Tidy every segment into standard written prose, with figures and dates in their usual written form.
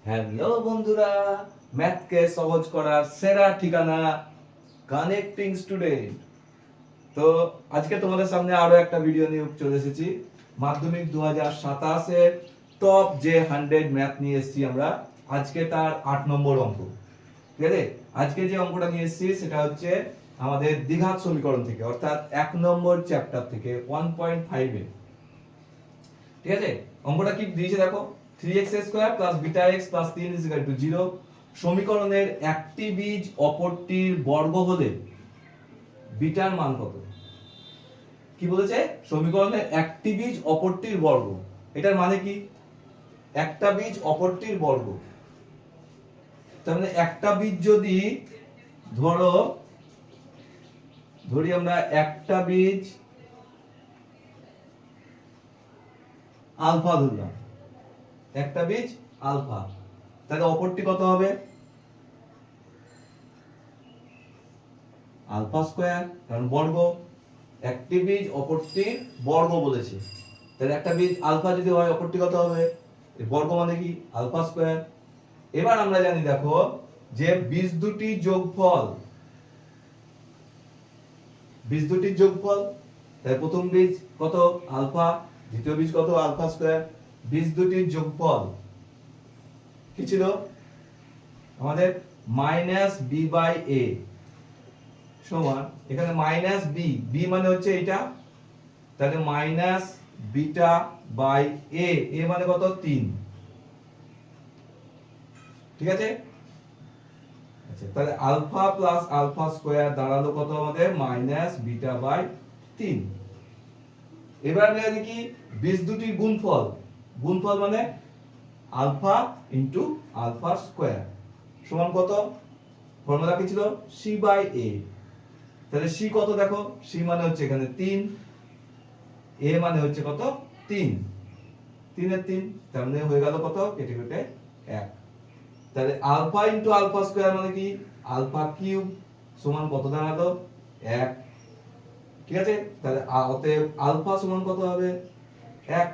Hello বন্ধুরা, ম্যাথকে সহজ করার সেরা ঠিকানা কানেক্টিং স্টুডেন্ট। তো আজকে তোমাদের সামনে আরো একটা ভিডিও নিয়ে চলে এসেছি। মাধ্যমিক 2027 এর টপ যে 100 ম্যাথ নিয়ে এসেছি আমরা। আজকে তার 8 নম্বর অঙ্ক। ঠিক আছে, আজকে যে অঙ্কটা নিয়ে এসেছি সেটা হচ্ছে আমাদের দ্বিঘাত সমীকরণ থেকে, অর্থাৎ 1 নম্বর চ্যাপ্টার থেকে 1.5 এ। ঠিক আছে, অঙ্কটা কি দিয়েছে দেখো, 3x² + βx + 3 = 0। সমীকরণের একটি বীজ অপরটির বর্গ হলে বিটার মান কত? কি বলেছে? সমীকরণের একটি বীজ অপরটির বর্গ, এটার মানে কি? একটা বীজ অপরটির বর্গ, তার মানে একটা বীজ যদি ধরি আমরা একটা বীজ আলফা ধরলাম, একটা বীজ আলফা, তাহলে অপরটি কত হবে? আলফা স্কয়ার, কারণ বর্গ। একটি বীজ অপরটির বর্গ বলেছে, তাহলে একটা বীজ আলফা যদি হয় অপরটি কত হবে? বর্গ মানে কি? Alpha square. এবার আমরা জানি দেখো যে বীজ দুটির যোগফল, তাই প্রথম বীজ কত? আলফা, দ্বিতীয় বীজ কত? Alpha square. বীজ দুটির যোগফল কি ছিল আমাদের? -b/a সমান, এখানে -b মানে হচ্ছে এটা, তাহলে -β/a, a মানে কত? 3। ঠিক আছে, আচ্ছা, তাহলে আলফা প্লাস আলফা স্কয়ার দাঁড়ালো কত আমাদের? -β/3। এবার আমরা জানি কি বীজ দুটির গুণফল মানে আলফা ইনটু আলফা স্কয়ার সমান কত? ফর্মুলা কি ছিল? c/a। তাহলে c কত দেখো, c মানে হচ্ছে এখানে 3, a মানে হচ্ছে কত? 3, 3 এর 3, তার মানে হয়ে গেল কত? কেটে কেটে 1। তাহলে আলফা ইনটু আলফা স্কয়ার মানে কি? আলফা কিউব সমান কত দাঁড়ালো? 1। ঠিক আছে, তাহলে অতএব আলফা সমান কত হবে? 1।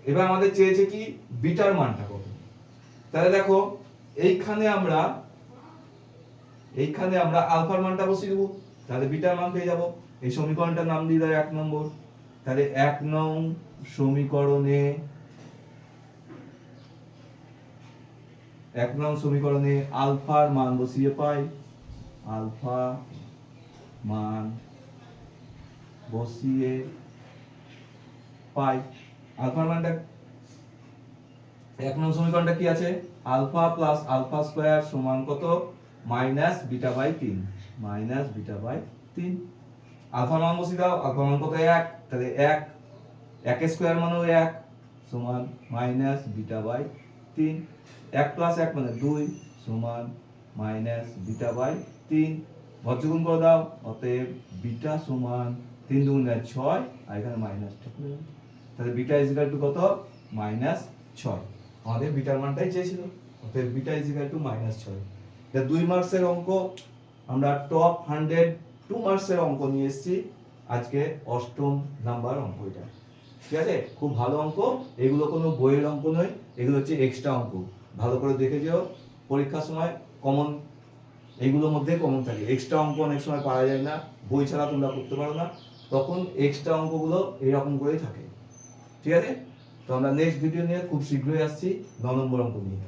এবার আমাদের চেয়েছে কি বিটার মানটা কত। তাহলে দেখো এইখানে আমরা আলফার মানটা বসিয়ে দেবো, তাহলে বিটার মান পেয়ে যাব। এই সমীকরণটার নাম দিয়ে দাও 1 নম্বর। তাহলে 1 নং সমীকরণে আলফার মান বসিয়ে পাই, আলফা মান বসিয়ে পাই। আলফার মানটা 1 নং সমীকরণটা কি আছে? আলফা প্লাস আলফা স্কয়ার সমান কত? -β/3, -β/3। আলফার মান বসিয়ে দাও, আলফার মান কত? 1, তাহলে 1 এর স্কয়ার মানেও 1 সমান -β/3। 1 প্লাস 1 মানে 2 সমান -β/3। ভজ্রগুণ করে দাও, অতএব বিটা সমান 3 × 2 = 6, আর এখানে মাইনাস থাকবে, তাহলে বিটা কত? -6। আমাদের বিটার মানটাই চেয়েছিল, অতএব বিটা -6। এটা 2 মার্কসের অঙ্ক, আমরা টপ 100 2 মার্কসের অঙ্ক নিয়ে এসেছি আজকে। 8ম নাম্বার অঙ্ক এটা। ঠিক আছে, খুব ভালো অঙ্ক। এগুলো কোনো বইয়ের অঙ্ক নয়, এগুলো হচ্ছে এক্সট্রা অঙ্ক। ভালো করে দেখে যেও, পরীক্ষার সময় কমন এইগুলোর মধ্যে কমন থাকে। এক্সট্রা অঙ্ক অনেক সময় পাওয়া যায় না, বই ছাড়া তোমরা করতে পারো না, তখন এক্সট্রা অঙ্কগুলো এইরকম করেই থাকে। ঠিক আছে, তো আমরা নেক্সট ভিডিও নিয়ে খুব শীঘ্রই আসছি 9 নম্বর অঙ্ক নিয়ে।